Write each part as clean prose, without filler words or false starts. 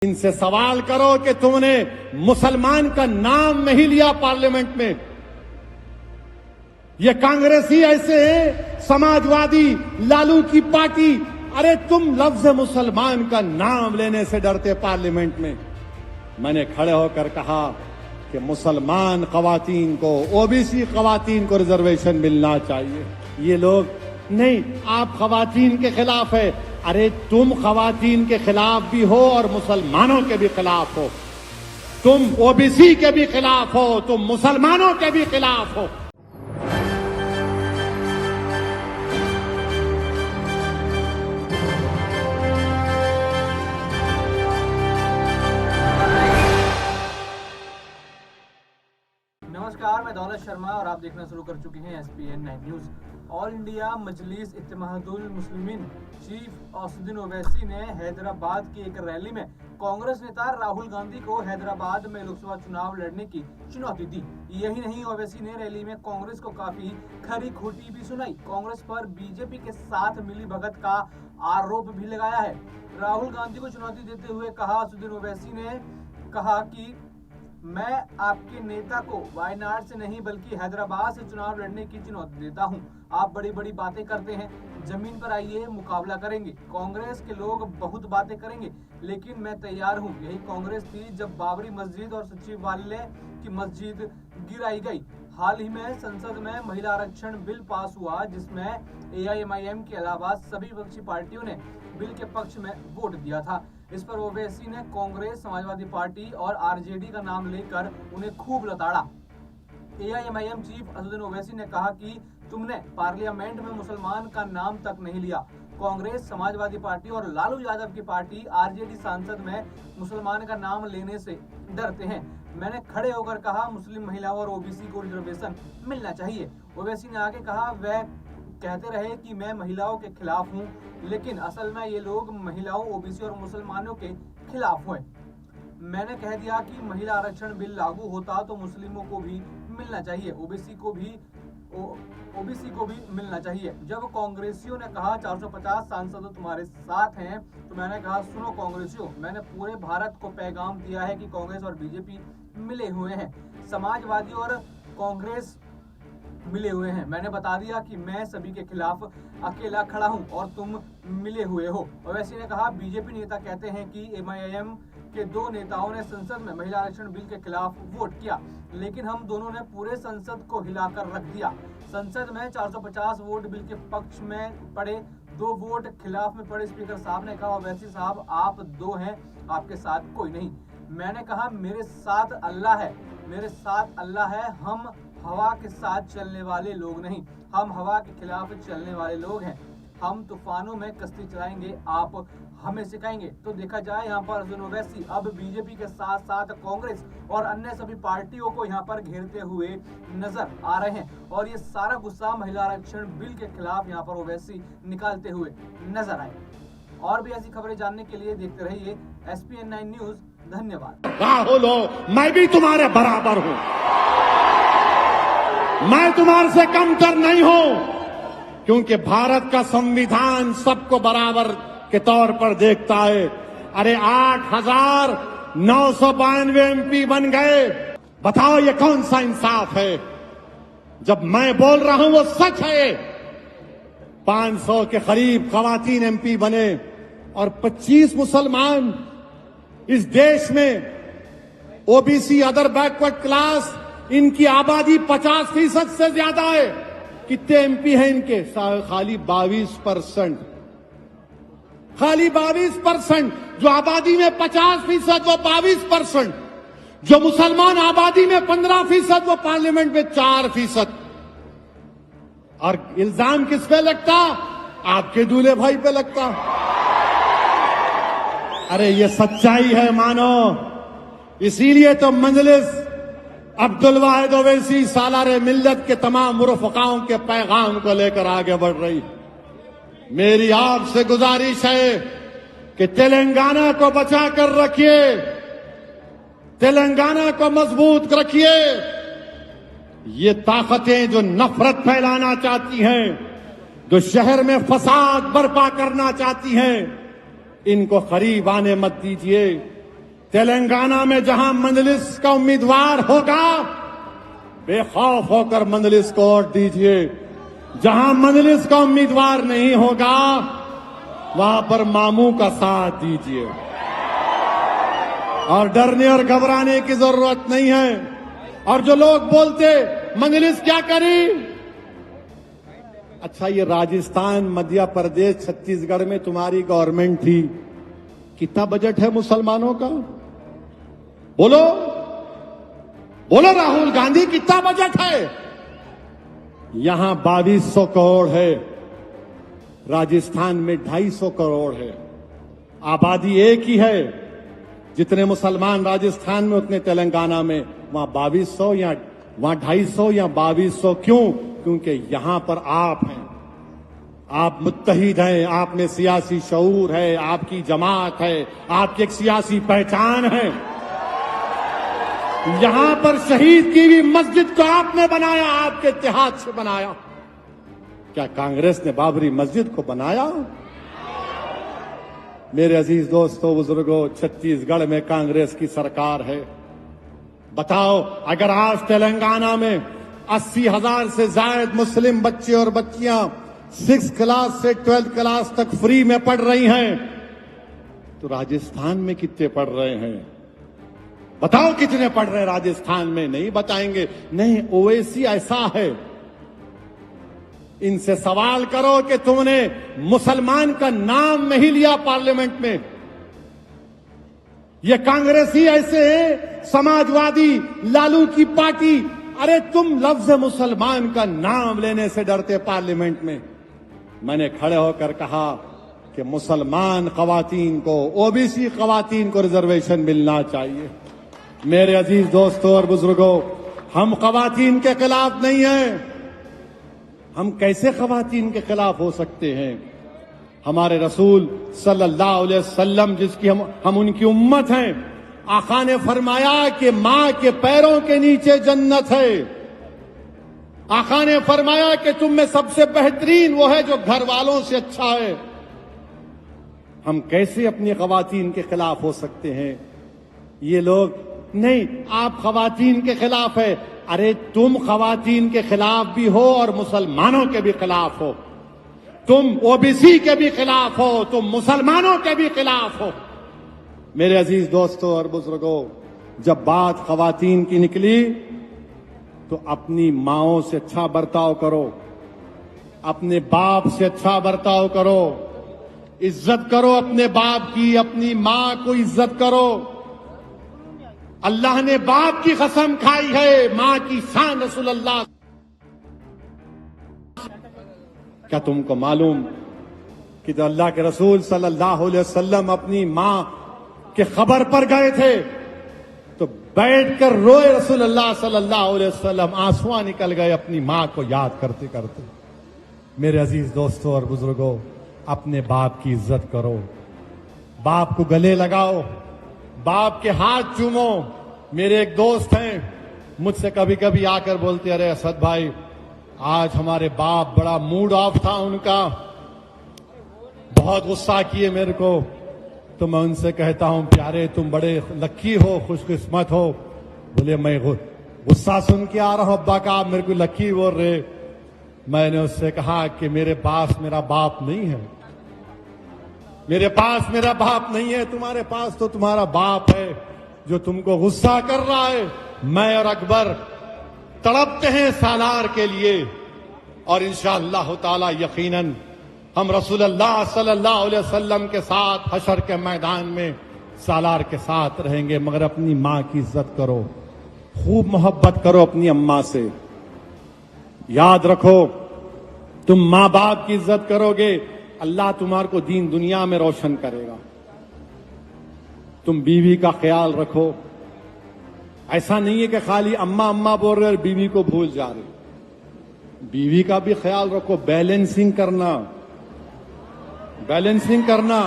इनसे सवाल करो कि तुमने मुसलमान का नाम नहीं लिया पार्लियामेंट में। ये कांग्रेसी ऐसे हैं, समाजवादी लालू की पार्टी। अरे तुम लफ्ज मुसलमान का नाम लेने से डरते पार्लियामेंट में। मैंने खड़े होकर कहा कि मुसलमान खवातीन को, ओबीसी खवातीन को रिजर्वेशन मिलना चाहिए। ये लोग नहीं, आप खवातीन के खिलाफ है। अरे तुम खवातीन के खिलाफ भी हो और मुसलमानों के भी खिलाफ हो। तुम ओबीसी के भी खिलाफ हो, तुम मुसलमानों के भी खिलाफ हो। नमस्कार, मैं दौलत शर्मा और आप देखना शुरू कर चुके हैं SPN 9 न्यूज। ऑल इंडिया मजलिस इत्तेहादुल मुस्लिमीन चीफ असदुद्दीन ओवैसी ने हैदराबाद की एक रैली में कांग्रेस नेता राहुल गांधी को हैदराबाद में लोकसभा चुनाव लड़ने की चुनौती दी। यही नहीं, ओवैसी ने रैली में कांग्रेस को काफी खरी खोटी भी सुनाई। कांग्रेस पर बीजेपी के साथ मिलीभगत का आरोप भी लगाया है। राहुल गांधी को चुनौती देते हुए कहा असदुद्दीन ओवैसी ने कहा कि मैं आपके नेता को वायनाड से नहीं बल्कि हैदराबाद से चुनाव लड़ने की चुनौती देता हूं। आप बड़ी बड़ी बातें करते हैं, जमीन पर आइए, मुकाबला करेंगे। कांग्रेस के लोग बहुत बातें करेंगे, लेकिन मैं तैयार हूं। यही कांग्रेस थी जब बाबरी मस्जिद और सचिवालय की मस्जिद गिराई गई। हाल ही में संसद में महिला आरक्षण बिल पास हुआ, जिसमें AIMIM के अलावा सभी विपक्षी पार्टियों ने बिल के पक्ष में वोट दिया था। इस पर ओवैसी ने कांग्रेस, समाजवादी पार्टी और RJD का नाम लेकर उन्हें खूब लताड़ा। AIMIM चीफ असदुद्दीन ओवैसी ने कहा कि तुमने पार्लियामेंट में मुसलमान का नाम तक नहीं लिया। कांग्रेस, समाजवादी पार्टी और लालू यादव की पार्टी RJD सांसद में मुसलमान का नाम लेने से डरते हैं। मैंने खड़े होकर कहा मुस्लिम महिलाओं और OBC को रिजर्वेशन मिलना चाहिए। ओवैसी ने आगे कहा वह कहते रहे कि मैं महिलाओं के खिलाफ हूं, लेकिन असल में ये लोग महिलाओं, OBC और मुसलमानों के खिलाफ हैं। मैंने कह दिया कि महिला आरक्षण बिल लागू होता तो मुस्लिमों को भी मिलना चाहिए, OBC को भी मिलना चाहिए। जब कांग्रेसियों ने कहा 450 सांसद तुम्हारे साथ हैं, तो मैंने कहा सुनो कांग्रेसियों, मैंने पूरे भारत को पैगाम दिया है कि कांग्रेस और बीजेपी मिले हुए हैं, समाजवादी और कांग्रेस मिले हुए हैं। मैंने बता दिया कि मैं सभी के खिलाफ अकेला खड़ा हूं और तुम मिले हुए हो। ओवैसी ने कहा बीजेपी नेता कहते हैं कि MIM के 2 नेताओं ने संसद में महिला आरक्षण बिल के खिलाफ वोट किया, लेकिन हम दोनों ने पूरे संसद को हिलाकर रख दिया। संसद में 450 वोट बिल के पक्ष में पड़े, 2 वोट खिलाफ में पड़े। स्पीकर साहब ने कहा ओवैसी साहब आप 2 हैं, आपके साथ कोई नहीं। मैंने कहा मेरे साथ अल्लाह है, मेरे साथ अल्लाह है। हम हवा के साथ चलने वाले लोग नहीं, हम हवा के खिलाफ चलने वाले लोग हैं। हम तूफानों में कश्ती चलाएंगे, आप हमें सिखाएंगे। तो देखा जाए यहाँ पर असदुद्दीन ओवैसी अब बीजेपी के साथ साथ कांग्रेस और अन्य सभी पार्टियों को यहाँ पर घेरते हुए नजर आ रहे हैं, और ये सारा गुस्सा महिला आरक्षण बिल के खिलाफ यहाँ पर ओवैसी निकालते हुए नजर आए। और भी ऐसी खबरें जानने के लिए देखते रहिए SPN 9 न्यूज। धन्यवाद। राहुल हो, मैं भी तुम्हारे बराबर हूं, मैं तुम्हारे से कमतर नहीं हूं, क्योंकि भारत का संविधान सबको बराबर के तौर पर देखता है। अरे 8,992 MP बन गए। बताओ ये कौन सा इंसाफ है? जब मैं बोल रहा हूं वो सच है। 500 के करीब खवातीन MP बने और 25 मुसलमान। इस देश में OBC, अदर बैकवर्ड क्लास, इनकी आबादी 50% से ज्यादा है। कितने MP हैं इनके? खाली 22%। खाली 22%। जो आबादी में 50%, वो 22%। जो मुसलमान आबादी में 15%, वो पार्लियामेंट में 4%। और इल्जाम किस पे लगता? आपके दूल्हे भाई पे लगता। अरे ये सच्चाई है, मानो। इसीलिए तो मजलिस अब्दुल वाहिद ओवैसी सालारे मिल्लत के तमाम मुरफ़क़ाओं के पैगाम को लेकर आगे बढ़ रही। मेरी आपसे गुजारिश है कि तेलंगाना को बचा कर रखिए, तेलंगाना को मजबूत रखिए। ये ताकतें जो नफरत फैलाना चाहती हैं, जो शहर में फसाद बर्पा करना चाहती हैं, इनको करीब आने मत दीजिए। तेलंगाना में जहां मंजलिस का उम्मीदवार होगा, बेखौफ होकर मंजलिस को वोट दीजिए। जहां मंजलिस का उम्मीदवार नहीं होगा, वहां पर मामू का साथ दीजिए। और डरने और घबराने की जरूरत नहीं है। और जो लोग बोलते मंजलिस क्या करी, अच्छा ये राजस्थान, मध्य प्रदेश, छत्तीसगढ़ में तुम्हारी गवर्नमेंट थी, कितना बजट है मुसलमानों का? बोलो बोलो राहुल गांधी, कितना बजट है? यहां 2200 करोड़ है, राजस्थान में 250 करोड़ है। आबादी एक ही है, जितने मुसलमान राजस्थान में उतने तेलंगाना में। वहां 2200 या वहां 250 या 2200 क्यों? क्योंकि यहां पर आप हैं, आप मुत्तहिद हैं, आप में सियासी शऊर है, आपकी जमात है, आपकी एक सियासी पहचान है। यहां पर शहीद की हुई मस्जिद को आपने बनाया, आपके इत्तेहाद से बनाया। क्या कांग्रेस ने बाबरी मस्जिद को बनाया? मेरे अजीज दोस्तों, बुजुर्गों, छत्तीसगढ़ में कांग्रेस की सरकार है। बताओ, अगर आज तेलंगाना में 80,000 से ज्यादा मुस्लिम बच्चे और बच्चियां 6th क्लास से 12th क्लास तक फ्री में पढ़ रही हैं, तो राजस्थान में कितने पढ़ रहे हैं? बताओ कितने पढ़ रहे हैं राजस्थान में? नहीं बताएंगे। नहीं, ओवैसी ऐसा है, इनसे सवाल करो कि तुमने मुसलमान का नाम नहीं लिया पार्लियामेंट में। ये कांग्रेसी ऐसे है, समाजवादी, लालू की पार्टी, अरे तुम लफ्ज मुसलमान का नाम लेने से डरते पार्लियामेंट में। मैंने खड़े होकर कहा कि मुसलमान खवातीन को, ओबीसी खवातीन को रिजर्वेशन मिलना चाहिए। मेरे अजीज दोस्तों और बुजुर्गों, हम खवातीन के खिलाफ नहीं हैं। हम कैसे खवातीन के खिलाफ हो सकते हैं? हमारे रसूल सल्लल्लाहु अलैहि वसल्लम, जिसकी हम उनकी उम्मत हैं, आका ने फरमाया कि मां के पैरों के नीचे जन्नत है। आका ने फरमाया कि तुम में सबसे बेहतरीन वो है जो घर वालों से अच्छा है। हम कैसे अपनी खवातीन के खिलाफ हो सकते हैं? ये लोग नहीं, आप खवातीन के खिलाफ है। अरे तुम खवातीन के खिलाफ भी हो और मुसलमानों के भी खिलाफ हो। तुम ओबीसी के भी खिलाफ हो, तुम मुसलमानों के भी खिलाफ हो। मेरे अजीज दोस्तों और बुजुर्गों, जब बात खवातीन की निकली तो अपनी माओं से अच्छा बर्ताव करो, अपने बाप से अच्छा बर्ताव करो, इज्जत करो अपने बाप की, अपनी मां को इज्जत करो। अल्लाह ने बाप की कसम खाई है, मां की शान रसूलुल्लाह। क्या तुमको मालूम कि जब अल्लाह के रसूल सल्लल्लाहु अलैहि वसल्लम अपनी मां के खबर पर गए थे तो बैठकर रोए रसूलुल्लाह सल्लल्लाहु अलैहि वसल्लम, आंसुआ निकल गए अपनी मां को याद करते करते। मेरे अजीज दोस्तों और बुजुर्गों, अपने बाप की इज्जत करो, बाप को गले लगाओ, बाप के हाथ चूमो। मेरे एक दोस्त हैं, मुझसे कभी कभी आकर बोलते, अरे असद भाई, आज हमारे बाप, बड़ा मूड ऑफ था उनका, बहुत गुस्सा किए मेरे को। तो मैं उनसे कहता हूं, प्यारे तुम बड़े लक्की हो, खुशकिस्मत हो। बोले मैं गुस्सा सुन के आ रहा हूं अब्बा का, आप मेरे को लक्की बोल रहे। मैंने उससे कहा कि मेरे पास मेरा बाप नहीं है, मेरे पास मेरा बाप नहीं है, तुम्हारे पास तो तुम्हारा बाप है जो तुमको गुस्सा कर रहा है। मैं और अकबर तड़पते हैं सालार के लिए, और इंशाअल्लाह ताला यकीनन हम रसूलुल्लाह सल्लल्लाहु अलैहि वसल्लम के साथ हशर के मैदान में सालार के साथ रहेंगे। मगर अपनी मां की इज्जत करो, खूब मोहब्बत करो अपनी अम्मा से। याद रखो, तुम मां बाप की इज्जत करोगे, अल्लाह तुम्हारे को दीन दुनिया में रोशन करेगा। तुम बीवी का ख्याल रखो। ऐसा नहीं है कि खाली अम्मा अम्मा बोल रहे और बीवी को भूल जा रहे। बीवी का भी ख्याल रखो, बैलेंसिंग करना, बैलेंसिंग करना।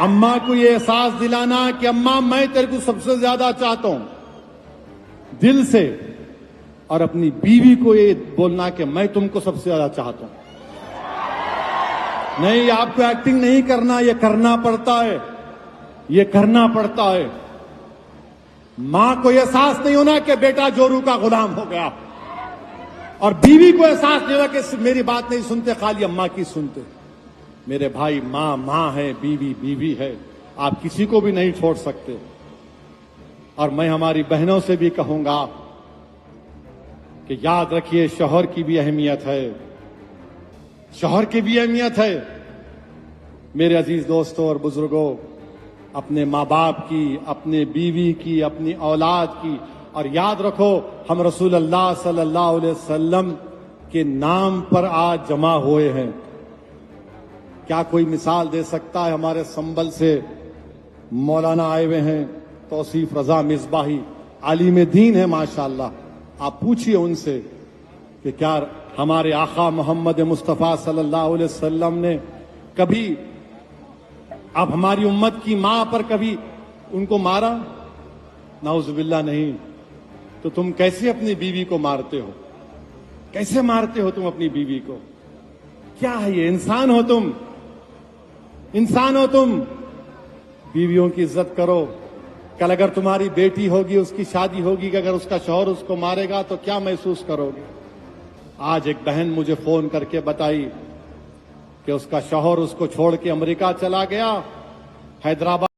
अम्मा को ये एहसास दिलाना कि अम्मा मैं तेरे को सबसे ज्यादा चाहता हूं दिल से, और अपनी बीवी को ये बोलना कि मैं तुमको सबसे ज्यादा चाहता हूं। नहीं, आपको एक्टिंग नहीं करना, ये करना पड़ता है। ये करना पड़ता है। मां को एहसास नहीं होना कि बेटा जोरू का गुलाम हो गया, और बीवी को एहसास नहीं होना कि मेरी बात नहीं सुनते, खाली अम्मा की सुनते। मेरे भाई, मां मां है, बीवी बीवी है, आप किसी को भी नहीं छोड़ सकते। और मैं हमारी बहनों से भी कहूंगा कि याद रखिए, शौहर की भी अहमियत है, शौहर की भी अहमियत है। मेरे अजीज दोस्तों और बुजुर्गों, अपने माँ बाप की, अपने बीवी की, अपनी औलाद की, और याद रखो, हम रसूल अल्लाह सल्लल्लाहु अलैहि वसल्लम के नाम पर आज जमा हुए हैं। क्या कोई मिसाल दे सकता है? हमारे संबल से मौलाना आए हुए हैं, तौसीफ रजा मिसबाही, आलिम दीन है माशाअल्लाह। आप पूछिए उनसे कि क्या हमारे आका मोहम्मद मुस्तफ़ा सल्लल्लाहु अलैहि वसल्लम ने कभी, अब हमारी उम्मत की मां पर कभी उनको मारा? नाउजुबिल्लाह नहीं। तो तुम कैसे अपनी बीवी को मारते हो? कैसे मारते हो तुम अपनी बीवी को? क्या है ये? इंसान हो तुम, इंसान हो तुम। बीवियों की इज्जत करो। कल अगर तुम्हारी बेटी होगी, उसकी शादी होगी, कि अगर उसका शौहर उसको मारेगा तो क्या महसूस करोगे? आज एक बहन मुझे फोन करके बताई कि उसका शौहर उसको छोड़ के अमेरिका चला गया, हैदराबाद